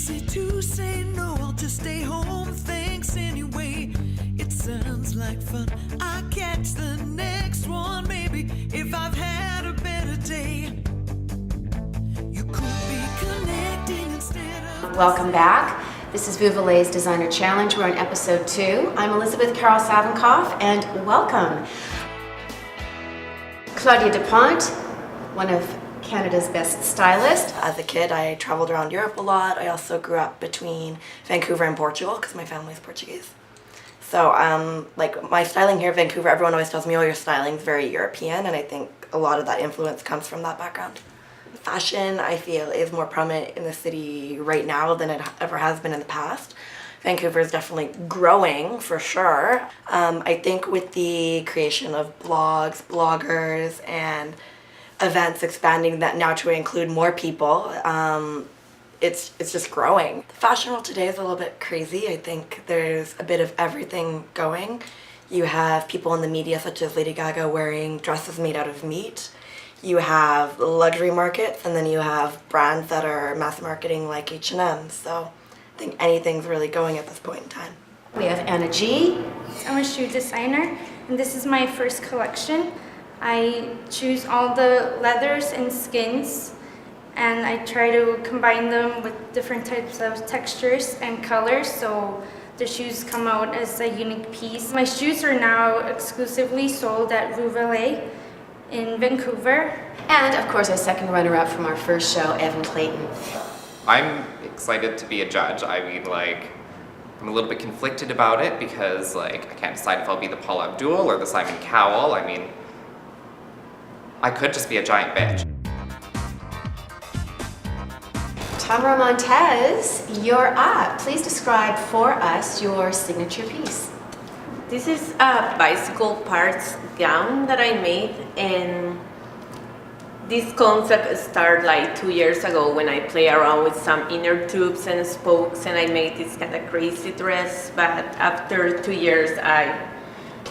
easy to say no, I'll just stay home, thanks anyway. It sounds like fun, I'll catch the next one, maybe, if I've had a better day. You could be connecting instead of... Welcome back. This is Vous Valet Designer Challenge. We're on episode 2. I'm Elizabeth Carol Savenkoff, and welcome. Claudia DuPont, one of Canada's best stylists. As a kid, I traveled around Europe a lot. I also grew up between Vancouver and Portugal because my family is Portuguese. So, like my styling here in Vancouver, everyone always tells me, oh, your styling's very European, and I think a lot of that influence comes from that background. Fashion, I feel, is more prominent in the city right now than it ever has been in the past. Vancouver is definitely growing, for sure. I think with the creation of blogs, bloggers, and events expanding that now to include more people, it's just growing. The fashion world today is a little bit crazy. I think there's a bit of everything going. You have people in the media such as Lady Gaga wearing dresses made out of meat. You have luxury markets, and then you have brands that are mass marketing like H&M. So I think anything's really going at this point in time. We have Anna G. I'm a shoe designer, and this is my first collection. I choose all the leathers and skins, and I try to combine them with different types of textures and colors so the shoes come out as a unique piece. My shoes are now exclusively sold at Vous Valet in Vancouver. And of course, our second runner-up from our first show, Evan Clayton. I'm excited to be a judge. I mean, like, I'm a little bit conflicted about it because, like, I can't decide if I'll be the Paula Abdul or the Simon Cowell. I mean, I could just be a giant bitch. Tamara Montez, you're up. Please describe for us your signature piece. This is a bicycle parts gown that I made, and this concept started like 2 years ago when I played around with some inner tubes and spokes, and I made this kind of crazy dress. But after 2 years, I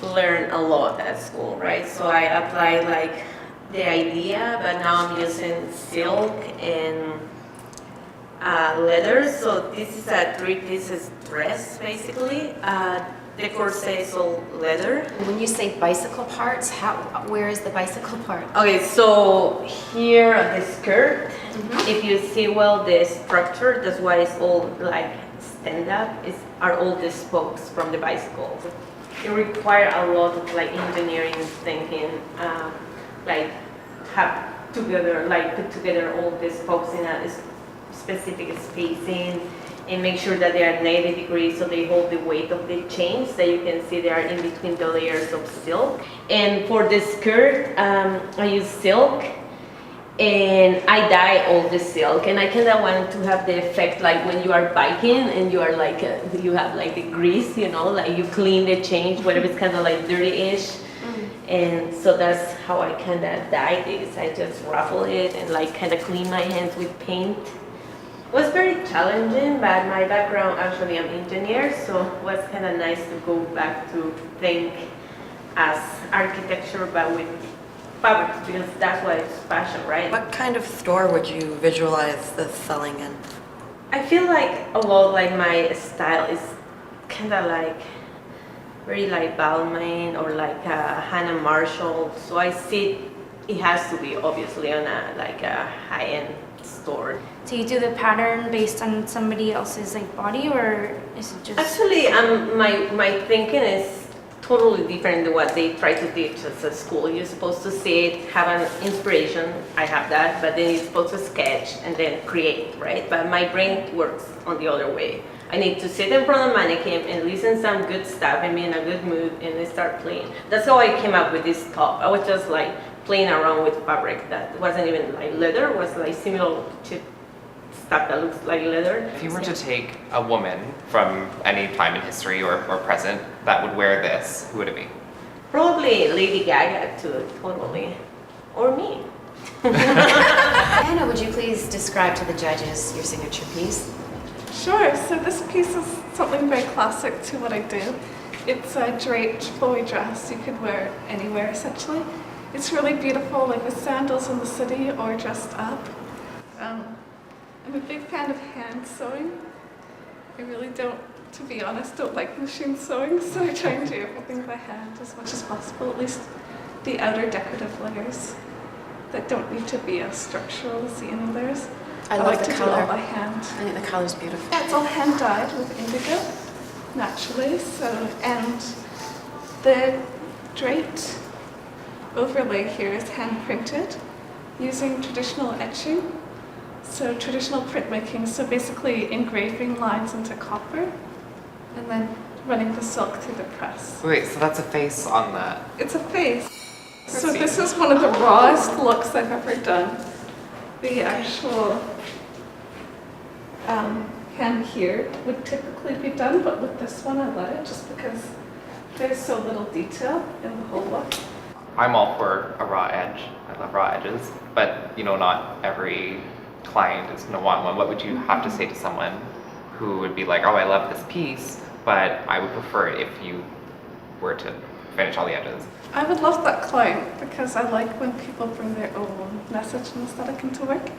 learned a lot at school, right? So I applied like the idea, but now I'm using silk and leather. So this is a 3-piece dress basically. The corset is all leather. When you say bicycle parts, where is the bicycle part? Okay, so here on the skirt, if you see well the structure, that's why it's all like stand up, are all the spokes from the bicycle. It requires a lot of like engineering thinking, like put together all the spokes in a specific spacing, and make sure that they are 90 degrees so they hold the weight of the chains that you can see they are in between the layers of silk. And for the skirt, I use silk, and I dye all the silk, and I kind of want to have the effect like when you are biking and you are like you have like the grease, you know, like you clean the chains, whatever it's kind of like dirty-ish. And so that's how I kind of dye this. I just ruffle it and like kind of clean my hands with paint. It was very challenging, but my background, actually I'm an engineer, so it was kind of nice to go back to think as architecture, but with fabrics, because that's why it's fashion, right? What kind of store would you visualize this selling in? I feel like a lot like my style is kind of like very like Balmain or like Hannah Marshall, so I see it has to be obviously on a high-end store. Do you do the pattern based on somebody else's like body, or is it just... Actually, my thinking is totally different than what they try to teach us at school. You're supposed to see it, have an inspiration, I have that, but then you're supposed to sketch and then create, right? But my brain works on the other way. I need to sit in front of a mannequin and listen some good stuff and be in a good mood and then start playing. That's how I came up with this top. I was just like playing around with fabric that wasn't even like leather, it was like similar to stuff that looks like leather. If you were to take a woman from any time in history or present that would wear this, who would it be? Probably Lady Gaga too, totally. Or me. Anna, would you please describe to the judges your signature piece? Sure, so this piece is something very classic to what I do. It's a draped flowy dress you could wear anywhere essentially. It's really beautiful, like with sandals in the city or dressed up. I'm a big fan of hand sewing. I really don't, to be honest, don't like machine sewing, so I try and do everything by hand as much as possible, at least the outer decorative layers that don't need to be as structural as the inner layers. I love like the to color. do all by hand. I think the color's beautiful. Yeah, it's all hand dyed with indigo, naturally. So, and the draped overlay here is hand printed using traditional etching. So traditional printmaking, so basically engraving lines into copper and then running the silk through the press. Wait, so that's a face on that. It's a face. So this is one of the rawest looks I've ever done. The actual hem here would typically be done, but with this one I let it just because there's so little detail in the whole look. I'm all for a raw edge. I love raw edges, but you know, not every client is gonna want one. What would you have to say to someone who would be like, oh, I love this piece, but I would prefer it if you were to finish all the edges? I would love that client because I like when people bring their own message and aesthetic into work.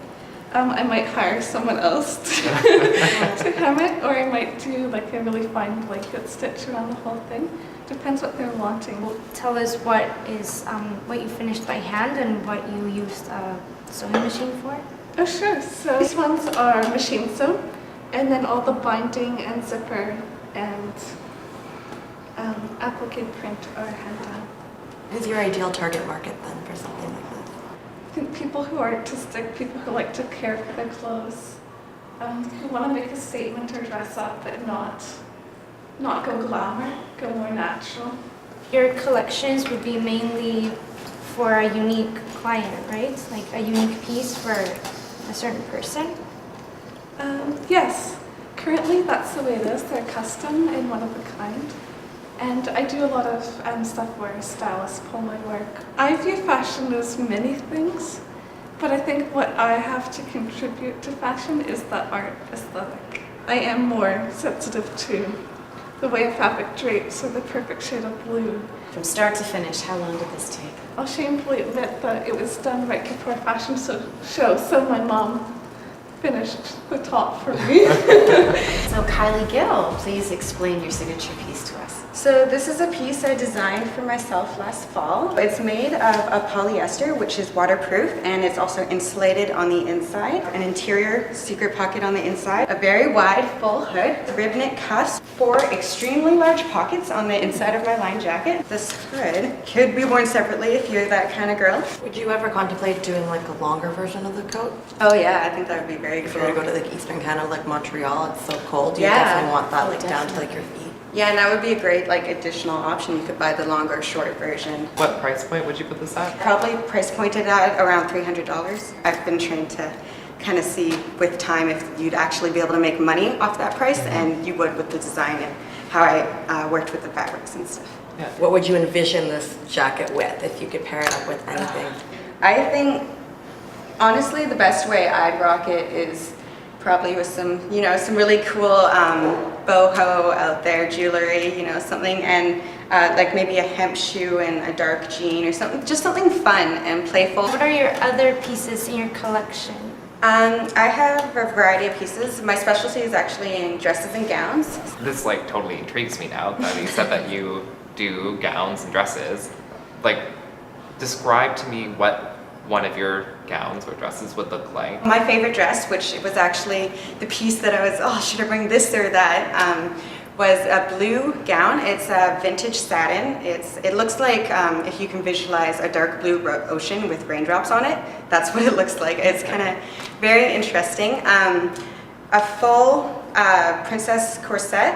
I might hire someone else to hem it, or I might do like a really fine blanket stitch around the whole thing. Depends what they're wanting. Tell us what you finished by hand and what you used a sewing machine for. Oh sure, so these ones are machine sewn, and then all the binding and zipper and applique print are hand done. Who's your ideal target market then for something like this? I think people who are artistic, people who like to care for their clothes, who want to make a statement or dress up but not go glamour, go more natural. Your collections would be mainly for a unique client, right? Like a unique piece for a certain person? Yes, currently that's the way it is. They're custom and one of a kind. And I do a lot of stuff where stylists pull my work. I view fashion as many things, but I think what I have to contribute to fashion is the art aesthetic. I am more sensitive to the way a fabric drapes or the perfect shade of blue. From start to finish, how long did this take? I'll shamefully admit that it was done right before a fashion show, so my mom finished the top for me. So Kylie Gill, please explain your signature piece to us. So this is a piece I designed for myself last fall. It's made of a polyester, which is waterproof, and it's also insulated on the inside. An interior secret pocket on the inside, a very wide full hood, rib knit cuffs, 4 extremely large pockets on the inside of my lined jacket. This hood could be worn separately if you're that kind of girl. Would you ever contemplate doing like a longer version of the coat? Oh yeah, I think that would be very If you were to cool. go to like Eastern Canada, like Montreal, it's so cold. You Yeah. definitely want that Oh, like down to like your feet. Yeah, and that would be a great like additional option. You could buy the longer short version. What price point would you put this at? Probably price pointed at around $300. I've been trained to kind of see with time if you'd actually be able to make money off that price, and you would with the design and how I worked with the fabrics and stuff. Yeah. What would you envision this jacket with if you could pair it up with anything? I think, honestly, the best way I'd rock it is probably with some, some really cool boho out there jewelry, something, and like maybe a hemp shoe and a dark jean or something, just something fun and playful. What are your other pieces in your collection? I have a variety of pieces. My specialty is actually in dresses and gowns. This like totally intrigues me now that you said that you do gowns and dresses. Like, describe to me what one of your gowns or dresses would look like. My favorite dress, which was actually the piece that I was, oh, should I bring this or that, was a blue gown. It's a vintage satin. It looks like, if you can visualize a dark blue ocean with raindrops on it, that's what it looks like. It's kind of very interesting. A full princess corset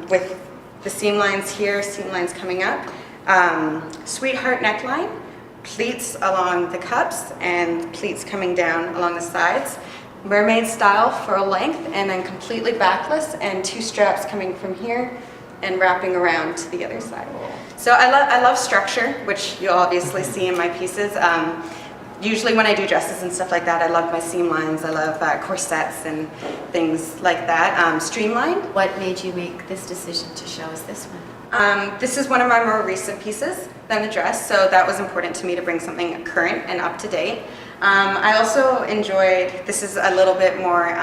with the seam lines here, seam lines coming up, sweetheart neckline, pleats along the cups and pleats coming down along the sides, mermaid style for a length, and then completely backless and 2 straps coming from here and wrapping around to the other side. So I love structure, which you'll obviously see in my pieces. Usually when I do dresses and stuff like that, I love my seam lines, I love corsets and things like that, streamlined. What made you make this decision to show us this one? This is one of my more recent pieces than the dress, so that was important to me to bring something current and up to date. I also enjoyed, this is a little bit more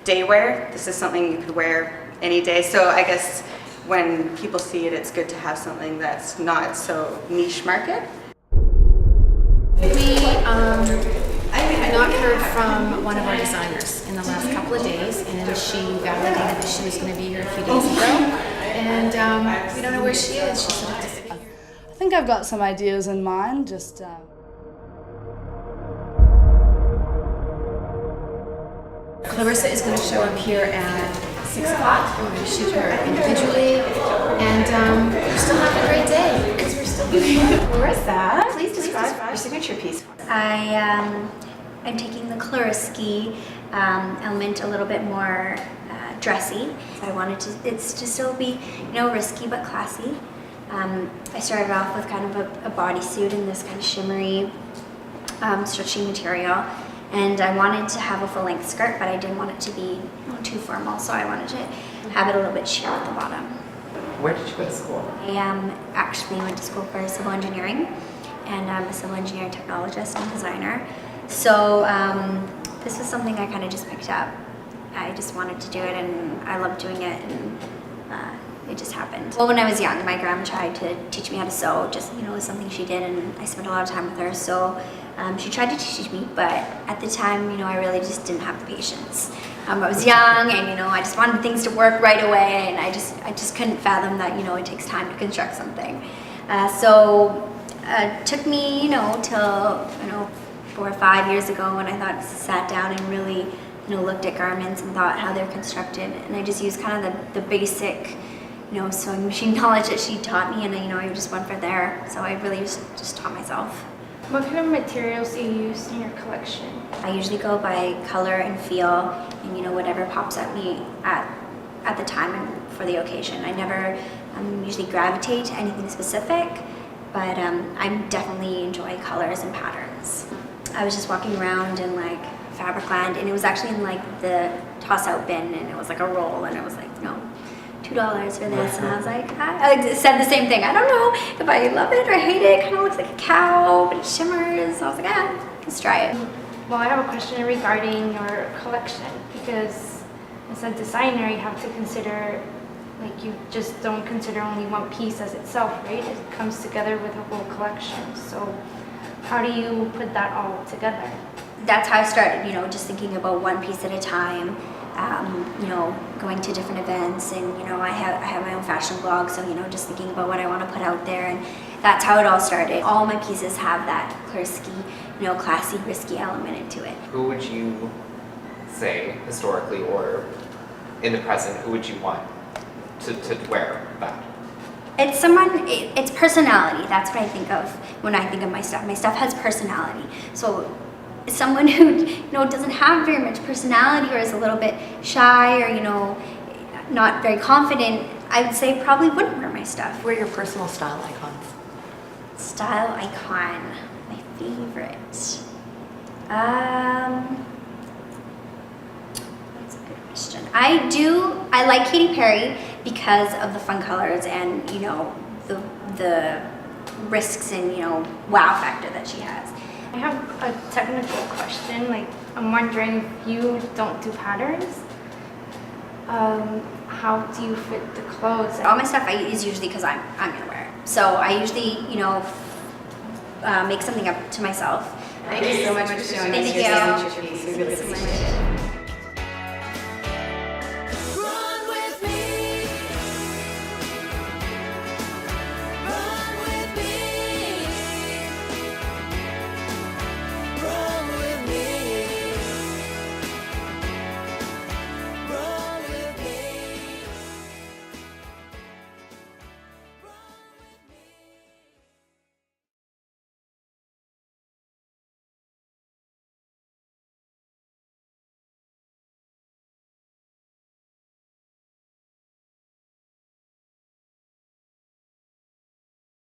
day wear. This is something you could wear any day. So I guess when people see it, it's good to have something that's not so niche market. I not heard from one of our designers in the last couple of days, and she validated that she was going to be here a few days ago. And we don't know where she is. She's sort of disappeared. I think I've got some ideas in mind, just Clarissa is going to show up here at 6 o'clock. We're going to shoot her individually, and we're still having a great day because we're still doing it. Clarissa, please describe your signature piece. I'm taking the Clarissa element a little bit more dressy. I wanted it to still be, risky but classy. I started off with kind of a bodysuit in this kind of shimmery, stretchy material, and I wanted to have a full-length skirt, but I didn't want it to be too formal, so I wanted to have it a little bit sheer at the bottom. Where did you go to school? I actually went to school for civil engineering, and I'm a civil engineering technologist and designer. So this was something I kind of just picked up. I just wanted to do it, and I loved doing it, and it just happened. Well, when I was young, my grandma tried to teach me how to sew. Just it was something she did, and I spent a lot of time with her. So she tried to teach me, but at the time, I really just didn't have the patience. I was young, and I just wanted things to work right away, and I just couldn't fathom that it takes time to construct something. So it took me till 4 or 5 years ago when I sat down and really looked at garments and thought how they're constructed, and I just used kind of the basic sewing machine knowledge that she taught me, and I just went from there. So I really just taught myself. What kind of materials do you use in your collection? I usually go by color and feel, and whatever pops at me at the time and for the occasion. I never usually gravitate to anything specific, but I definitely enjoy colors and patterns. I was just walking around in Fabricland, and it was actually in the toss-out bin, and it was a roll, and it was $2 for this, and I was I said the same thing. I don't know if I love it or hate it. It kind of looks like a cow, but it shimmers. So I was let's try it. Well, I have a question regarding your collection, because as a designer, you have to consider, you just don't consider only one piece as itself, right? It comes together with a whole collection. So how do you put that all together? That's how I started, just thinking about one piece at a time. Going to different events, and I have my own fashion blog, so just thinking about what I want to put out there, and that's how it all started. All my pieces have that Clarissa, classy, risky element into it. Who would you say, historically or in the present, who would you want to wear that? It's it's personality. That's what I think of when I think of my stuff. My stuff has personality. So someone who doesn't have very much personality, or is a little bit shy, or not very confident, I would say probably wouldn't wear my stuff. Who are your personal style icons? Style icon, my favorite. That's a good question. I like Katy Perry because of the fun colors and the risks and wow factor that she has. I have a technical question. I'm wondering, if you don't do patterns, how do you fit the clothes? All my stuff is usually because I'm gonna wear it. So I usually, make something up to myself. Thank you so much for showing us your signature piece. We really appreciate it.